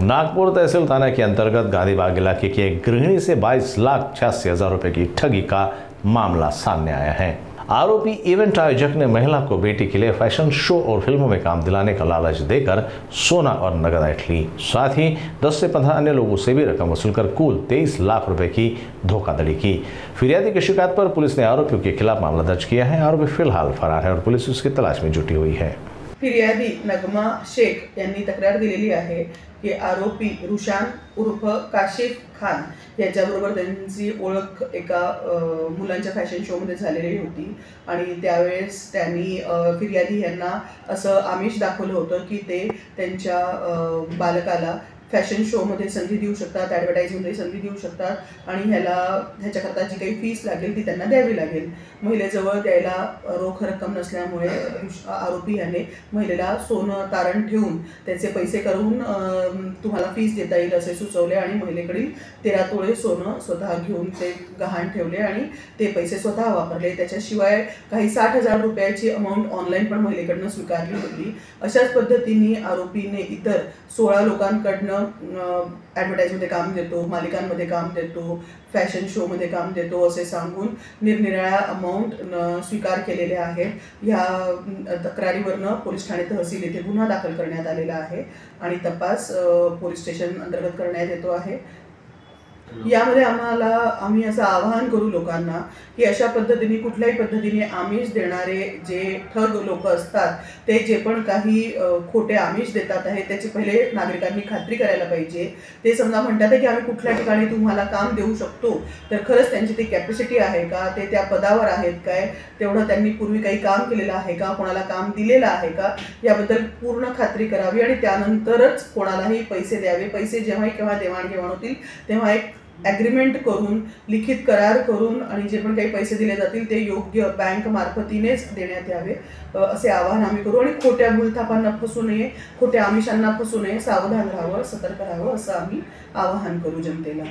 नागपुर तहसील थाना के अंतर्गत गांधीबाग इलाके की एक गृहिणी से 22,86,000 रुपए की ठगी का मामला सामने आया है। आरोपी इवेंट आयोजक ने महिला को बेटी के लिए फैशन शो और फिल्मों में काम दिलाने का लालच देकर सोना और नगद ऐंठ ली। साथ ही 10 से 15 अन्य लोगों से भी रकम वसूलकर कुल 23 लाख रुपए की धोखाधड़ी की। फिरियादी की शिकायत पर पुलिस ने आरोपियों के खिलाफ मामला दर्ज किया है। आरोपी फिलहाल फरार है और पुलिस उसकी तलाश में जुटी हुई है। फिर्यादी नगमा शेख यांनी तक्रार दिलेली आहे की आरोपी रुशान उर्फ काशिफ खान याच्याबरोबर त्यांची ओळख एका मुलांच्या फॅशन शोमध्ये झालेली होती आणि त्यावेळेस त्यांनी फिर्यादी यांना असं आमिष दाखवलं होतं की ते त्यांच्या बालकाला फॅशन शोमध्ये संधी देऊ शकतात, ॲडव्हर्टाईजमध्ये संधी देऊ शकतात आणि ह्याच्याकरता जी काही फीस लागेल ती त्यांना द्यावी लागेल। महिलेजवळ द्यायला रोख रक्कम नसल्यामुळे आरोपी याने महिलेला सोनं तारण ठेवून त्याचे पैसे करून तुम्हाला फीस देता येईल असे सुचवले आणि महिलेकडील 13 तोळे सोनं स्वतः घेऊन ते गहाण ठेवले आणि ते पैसे स्वतः वापरले। त्याच्याशिवाय काही 60,000 रुपयाची अमाऊंट ऑनलाईन पण महिलेकडनं स्वीकारली होती। अशाच पद्धतीने आरोपीने इतर 16 लोकांकडनं ॲडव्हर्टाईजमध्ये काम देतो, मालिकांमध्ये काम देतो, फॅशन शोमध्ये काम देतो असे सांगून निरनिराळ्या अमाऊंट स्वीकार केलेले आहेत। ह्या तक्रारीवरनं पोलीस ठाणे तहसील येथे गुन्हा दाखल करण्यात आलेला आहे आणि तपास पोलीस स्टेशन अंतर्गत करण्यात येतो आहे। यामध्ये आम्ही असं आवाहन करू लोकांना की अशा पद्धतीने कुठल्याही पद्धतीने आमिष देणारे जे ठग लोक असतात ते जे पण काही खोटे आमिष देतात आहे त्याची पहिले नागरिकांनी खात्री करायला पाहिजे। ते समजा म्हणतात की आम्ही कुठल्या ठिकाणी तुम्हाला काम देऊ शकतो तर खरंच त्यांची ती कॅपॅसिटी आहे का, ते त्या पदावर आहेत काय, तेवढं त्यांनी पूर्वी काही काम केलेलं आहे का, कोणाला काम दिलेलं आहे का याबद्दल पूर्ण खात्री करावी आणि त्यानंतरच कोणालाही पैसे द्यावे। पैसे जेव्हाही केव्हा देवाणघेवाण होतील तेव्हा एक ॲग्रीमेंट करून लिखित करार करून आणि जे पण काही पैसे दिले जातील ते योग्य बँक मार्फतीनेच देण्यात यावे असे आवाहन आम्ही करू आणि खोट्या भूलथापांना फसू नये, खोट्या आमिषांना फसू नये, सावधान राहावं, सतर्क राहावं असं आम्ही आवाहन करू जनतेला।